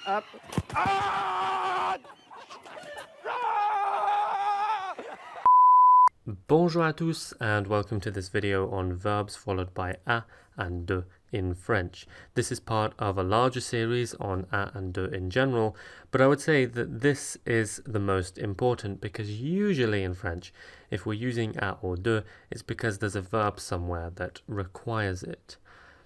up. Ah! Ah! Bonjour à tous and welcome to this video on verbs followed by a and de in French. This is part of a larger series on a and de in general, but I would say that this is the most important because usually in French, if we're using a or de, it's because there's a verb somewhere that requires it.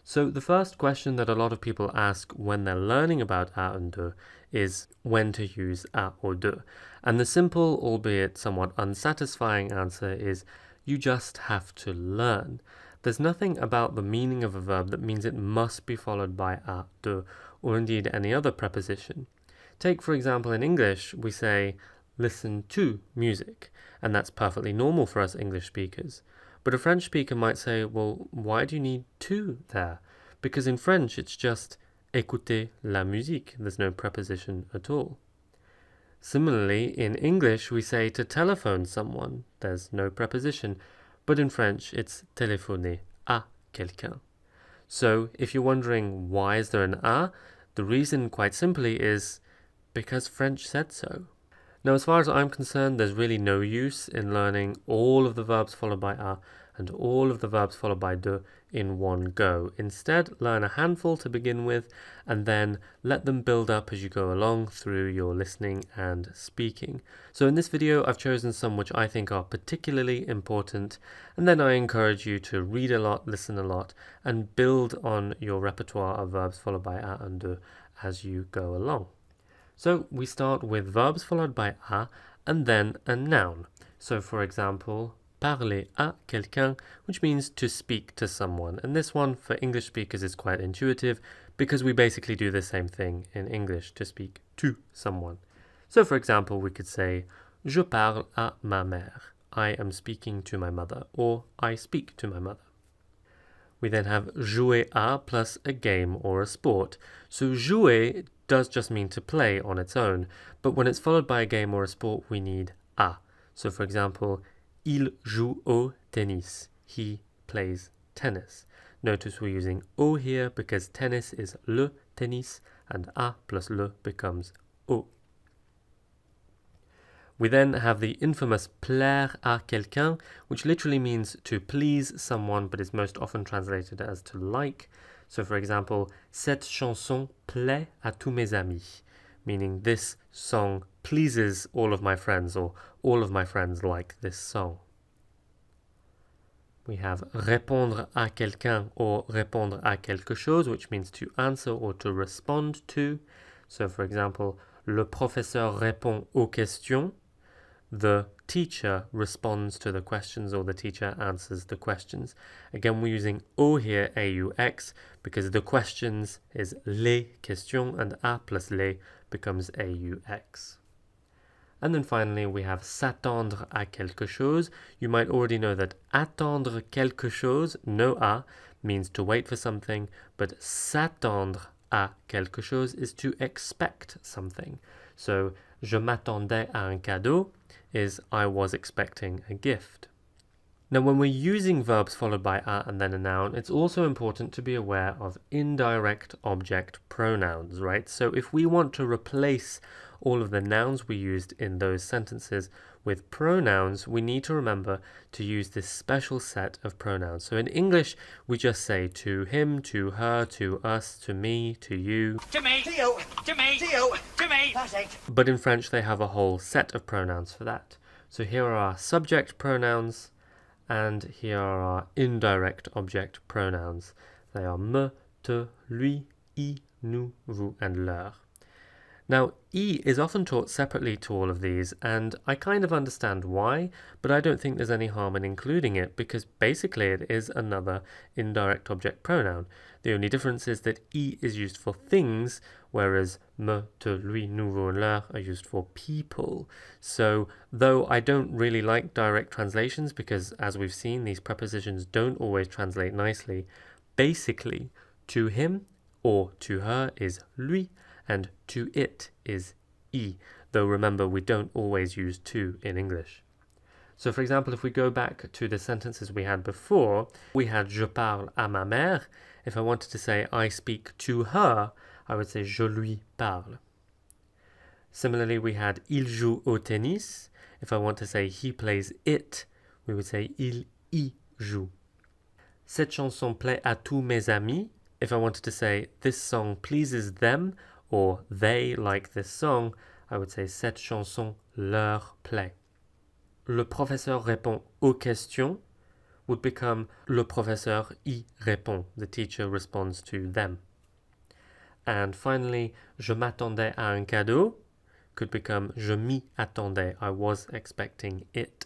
So the first question that a lot of people ask when they're learning about a and de is when to use a or de. And the simple, albeit somewhat unsatisfying answer is you just have to learn. There's nothing about the meaning of a verb that means it must be followed by a, de, or indeed any other preposition. Take, for example, in English, we say listen to music, and that's perfectly normal for us English speakers. But a French speaker might say, well, why do you need to there? Because in French, it's just écouter la musique. There's no preposition at all. Similarly, in English, we say to telephone someone. There's no preposition. But in French, it's téléphoner à quelqu'un. So if you're wondering why is there an a, the reason quite simply is because French said so. Now, as far as I'm concerned, there's really no use in learning all of the verbs followed by a and all of the verbs followed by de in one go. Instead, learn a handful to begin with and then let them build up as you go along through your listening and speaking. So in this video, I've chosen some which I think are particularly important, and then I encourage you to read a lot, listen a lot, and build on your repertoire of verbs followed by a and de as you go along. So we start with verbs followed by a and then a noun. So for example, parler à quelqu'un, which means to speak to someone. And this one for English speakers is quite intuitive because we basically do the same thing in English, to speak to someone. So for example, we could say, je parle à ma mère. I am speaking to my mother, or I speak to my mother. We then have jouer à plus a game or a sport. So jouer does just mean to play on its own, but when it's followed by a game or a sport, we need à. So for example, il joue au tennis. He plays tennis. Notice we're using au here because tennis is le tennis and à plus le becomes au. We then have the infamous plaire à quelqu'un, which literally means to please someone, but is most often translated as to like. So for example, cette chanson plaît à tous mes amis, meaning this song pleases all of my friends, or all of my friends like this song. We have répondre à quelqu'un or répondre à quelque chose, which means to answer or to respond to. So for example, le professeur répond aux questions. The teacher responds to the questions, or the teacher answers the questions. Again, we're using au here, aux, because the questions is les questions, and a plus les becomes aux. And then finally, we have s'attendre à quelque chose. You might already know that attendre quelque chose, no a, means to wait for something, but s'attendre à quelque chose is to expect something. So, je m'attendais à un cadeau is I was expecting a gift. Now, when we're using verbs followed by a and then a noun, it's also important to be aware of indirect object pronouns, right? So if we want to replace all of the nouns we used in those sentences with pronouns, we need to remember to use this special set of pronouns. So in English, we just say to him, to her, to us, to me, to you. To me! To you! To me! To you! To me! Perfect! But in French, they have a whole set of pronouns for that. So here are our subject pronouns, and here are our indirect object pronouns. They are me, te, lui, I, nous, vous, and leur. Now, I is often taught separately to all of these, and I kind of understand why, but I don't think there's any harm in including it, because basically it is another indirect object pronoun. The only difference is that I is used for things, whereas me, te, lui, nous, vous, and leur are used for people. So, though I don't really like direct translations, because as we've seen, these prepositions don't always translate nicely, basically, to him or to her is lui, and to it is I, though remember we don't always use to in English. So for example, if we go back to the sentences we had before, we had je parle à ma mère. If I wanted to say I speak to her, I would say je lui parle. Similarly, we had il joue au tennis. If I want to say he plays it, we would say il y joue. Cette chanson plaît à tous mes amis. If I wanted to say this song pleases them or they like this song, I would say cette chanson leur plaît. Le professeur répond aux questions would become le professeur y répond. The teacher responds to them. And finally, je m'attendais à un cadeau could become je m'y attendais. I was expecting it.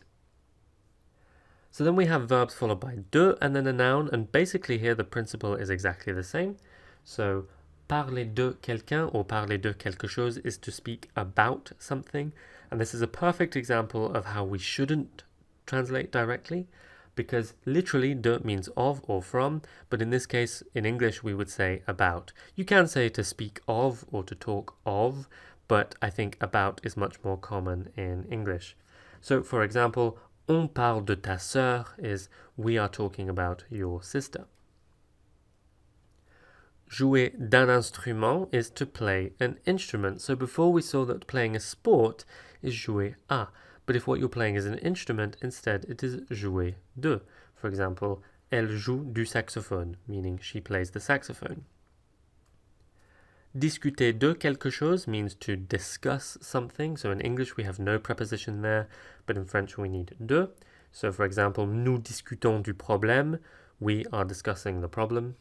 So then we have verbs followed by de and then a noun, and basically here the principle is exactly the same. So parler de quelqu'un or parler de quelque chose is to speak about something, and this is a perfect example of how we shouldn't translate directly, because literally de means of or from, but in this case in English we would say about. You can say to speak of or to talk of, but I think about is much more common in English. So for example, on parle de ta sœur is we are talking about your sister. Jouer d'un instrument is to play an instrument. So before we saw that playing a sport is jouer à, but if what you're playing is an instrument, instead it is jouer de. For example, elle joue du saxophone, meaning she plays the saxophone. Discuter de quelque chose means to discuss something. So in English we have no preposition there, but in French we need de. So for example, nous discutons du problème. We are discussing the problem.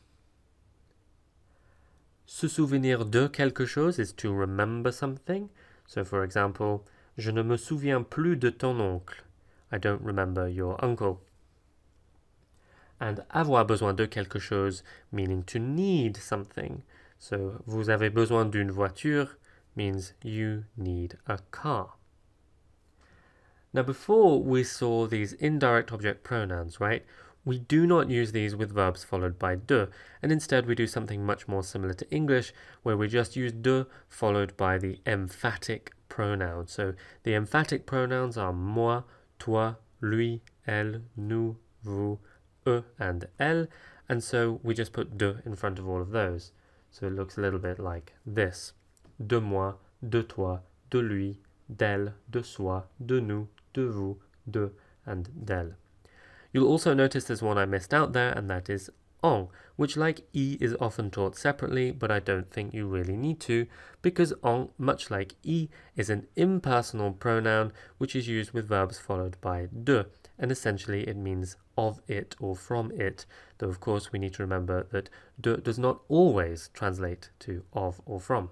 Se souvenir de quelque chose is to remember something. So for example, je ne me souviens plus de ton oncle. I don't remember your uncle. And avoir besoin de quelque chose, meaning to need something. So, vous avez besoin d'une voiture means you need a car. Now, before we saw these indirect object pronouns, right? We do not use these with verbs followed by de, and instead we do something much more similar to English, where we just use de followed by the emphatic pronoun. So, the emphatic pronouns are moi, toi, lui, elle, nous, vous, eux, and elle, and so we just put de in front of all of those. So it looks a little bit like this. De moi, de toi, de lui, d'elle, de soi, de nous, de vous, de, and d'elle. You'll also notice there's one I missed out there, and that is en, which like e is often taught separately, but I don't think you really need to, because en, much like e, is an impersonal pronoun which is used with verbs followed by de, and essentially it means of it or from it, though of course we need to remember that de does not always translate to of or from.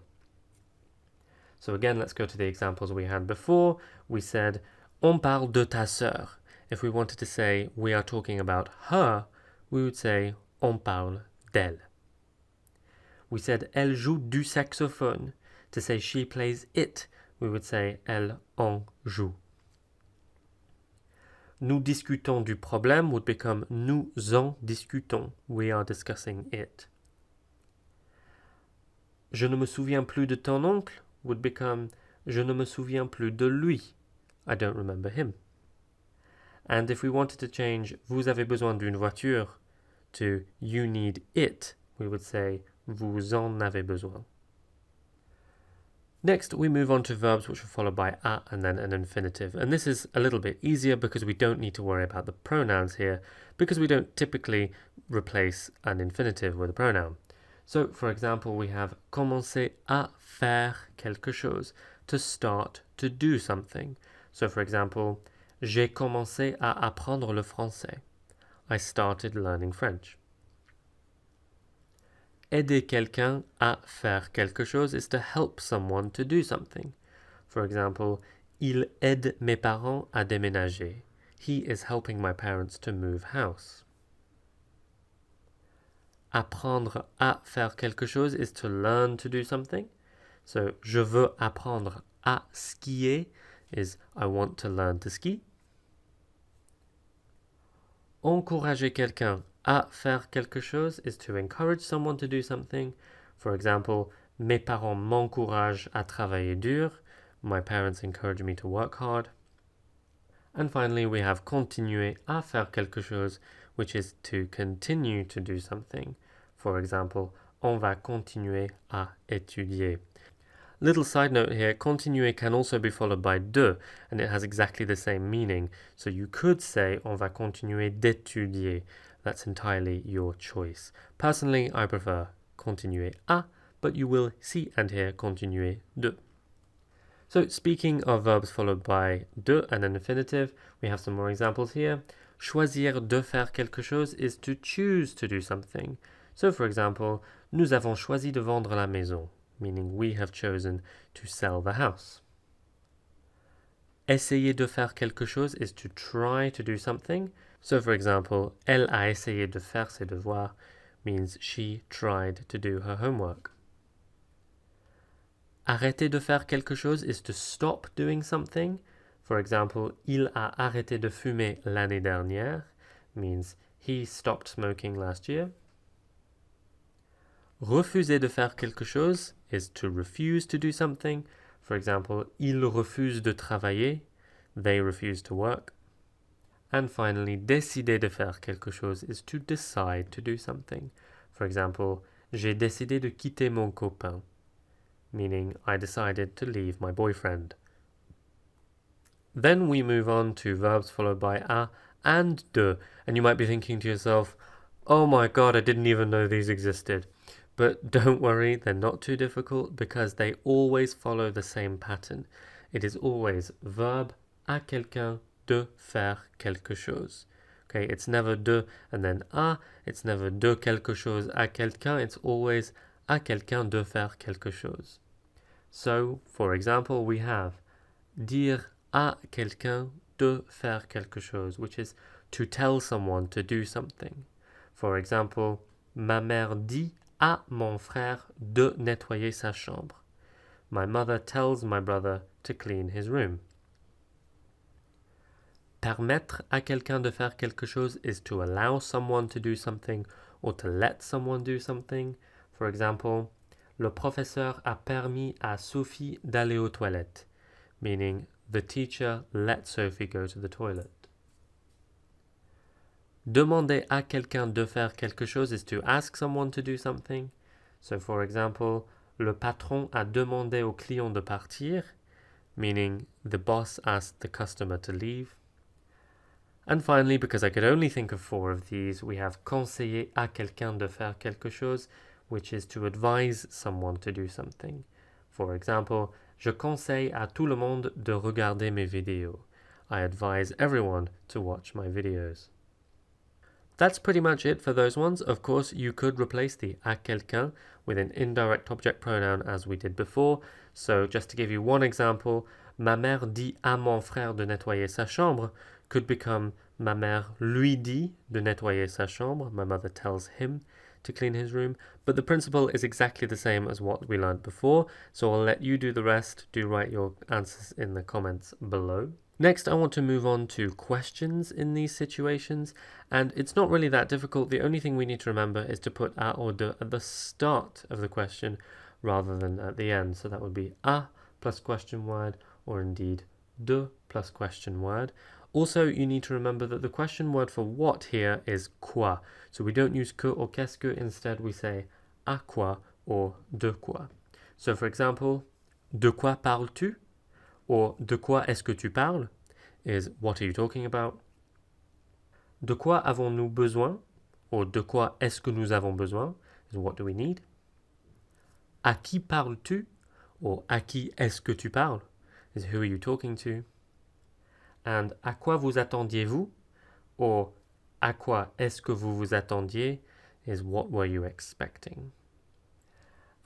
So again, let's go to the examples we had before. We said, on parle de ta sœur. If we wanted to say we are talking about her, we would say on parle d'elle. We said elle joue du saxophone. To say she plays it, we would say elle en joue. Nous discutons du problème would become nous en discutons. We are discussing it. Je ne me souviens plus de ton oncle would become je ne me souviens plus de lui. I don't remember him. And if we wanted to change vous avez besoin d'une voiture to you need it, we would say vous en avez besoin. Next, we move on to verbs which are followed by a and then an infinitive. And this is a little bit easier because we don't need to worry about the pronouns here, because we don't typically replace an infinitive with a pronoun. So, for example, we have commencer à faire quelque chose, to start to do something. So, for example, j'ai commencé à apprendre le français. I started learning French. Aider quelqu'un à faire quelque chose is to help someone to do something. For example, il aide mes parents à déménager. He is helping my parents to move house. Apprendre à faire quelque chose is to learn to do something. So, je veux apprendre à skier is I want to learn to ski. Encourager quelqu'un à faire quelque chose is to encourage someone to do something. For example, mes parents m'encouragent à travailler dur. My parents encourage me to work hard. And finally, we have continuer à faire quelque chose, which is to continue to do something. For example, on va continuer à étudier. Little side note here, continuer can also be followed by de, and it has exactly the same meaning. So you could say, on va continuer d'étudier. That's entirely your choice. Personally, I prefer continuer à, but you will see and hear continuer de. So speaking of verbs followed by de and an infinitive, we have some more examples here. Choisir de faire quelque chose is to choose to do something. So for example, nous avons choisi de vendre la maison, meaning we have chosen to sell the house. Essayer de faire quelque chose is to try to do something. So for example, elle a essayé de faire ses devoirs means she tried to do her homework. Arrêter de faire quelque chose is to stop doing something. For example, il a arrêté de fumer l'année dernière means he stopped smoking last year. Refuser de faire quelque chose is to refuse to do something. For example, ils refusent de travailler, they refuse to work. And finally, décider de faire quelque chose is to decide to do something. For example, j'ai décidé de quitter mon copain, meaning I decided to leave my boyfriend. Then we move on to verbs followed by a and de, and you might be thinking to yourself, oh my god, I didn't even know these existed. But don't worry, they're not too difficult because they always follow the same pattern. It is always verbe à quelqu'un de faire quelque chose. Okay, it's never de and then à, it's never de quelque chose à quelqu'un, it's always à quelqu'un de faire quelque chose. So, for example, we have dire à quelqu'un de faire quelque chose, which is to tell someone to do something. For example, ma mère dit à mon frère de nettoyer sa chambre. My mother tells my brother to clean his room. Permettre à quelqu'un de faire quelque chose is to allow someone to do something or to let someone do something. For example, le professeur a permis à Sophie d'aller aux toilettes, meaning the teacher let Sophie go to the toilet. Demander à quelqu'un de faire quelque chose is to ask someone to do something. So for example, le patron a demandé au client de partir, meaning the boss asked the customer to leave. And finally, because I could only think of 4 of these, we have conseiller à quelqu'un de faire quelque chose, which is to advise someone to do something. For example, je conseille à tout le monde de regarder mes vidéos. I advise everyone to watch my videos. That's pretty much it for those ones. Of course, you could replace the à quelqu'un with an indirect object pronoun as we did before. So just to give you one example, ma mère dit à mon frère de nettoyer sa chambre could become ma mère lui dit de nettoyer sa chambre. My mother tells him to clean his room. But the principle is exactly the same as what we learned before. So I'll let you do the rest. Do write your answers in the comments below. Next, I want to move on to questions in these situations, and it's not really that difficult. The only thing we need to remember is to put à or de at the start of the question rather than at the end. So that would be à plus question word, or indeed de plus question word. Also, you need to remember that the question word for what here is quoi. So we don't use que or qu'est-ce que, instead we say à quoi or de quoi. So for example, de quoi parles-tu? Or de quoi est-ce que tu parles is what are you talking about? De quoi avons-nous besoin? Or de quoi est-ce que nous avons besoin is what do we need? À qui parles-tu? Or à qui est-ce que tu parles is who are you talking to? And à quoi vous attendiez-vous? Or à quoi est-ce que vous vous attendiez is what were you expecting?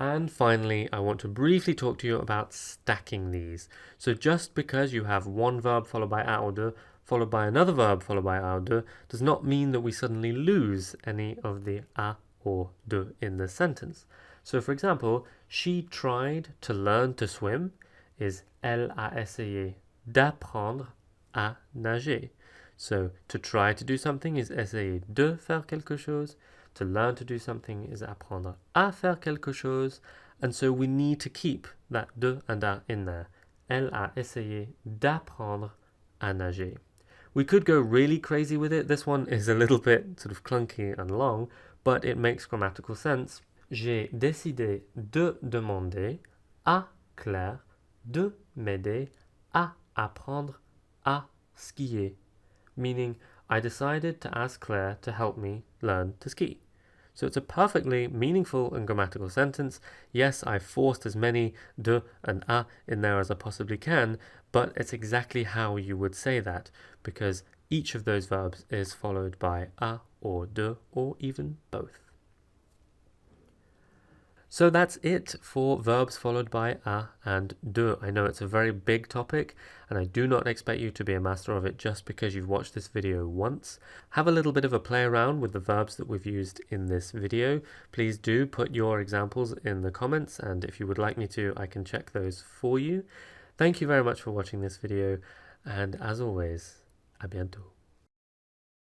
And finally, I want to briefly talk to you about stacking these. So just because you have one verb followed by à or de, followed by another verb followed by à or de, does not mean that we suddenly lose any of the à or de in the sentence. So for example, she tried to learn to swim is elle a essayé d'apprendre à nager. So to try to do something is essayer de faire quelque chose. To learn to do something is apprendre à faire quelque chose. And so we need to keep that de and à in there. Elle a essayé d'apprendre à nager. We could go really crazy with it. This one is a little bit sort of clunky and long, but it makes grammatical sense. J'ai décidé de demander à Claire de m'aider à apprendre à skier, meaning I decided to ask Claire to help me learn to ski. So it's a perfectly meaningful and grammatical sentence. Yes, I forced as many de and a in there as I possibly can, but it's exactly how you would say that, because each of those verbs is followed by a or de or even both. So that's it for verbs followed by a and de. I know it's a very big topic, and I do not expect you to be a master of it just because you've watched this video once. Have a little bit of a play around with the verbs that we've used in this video. Please do put your examples in the comments, and if you would like me to, I can check those for you. Thank you very much for watching this video, and as always, à bientôt.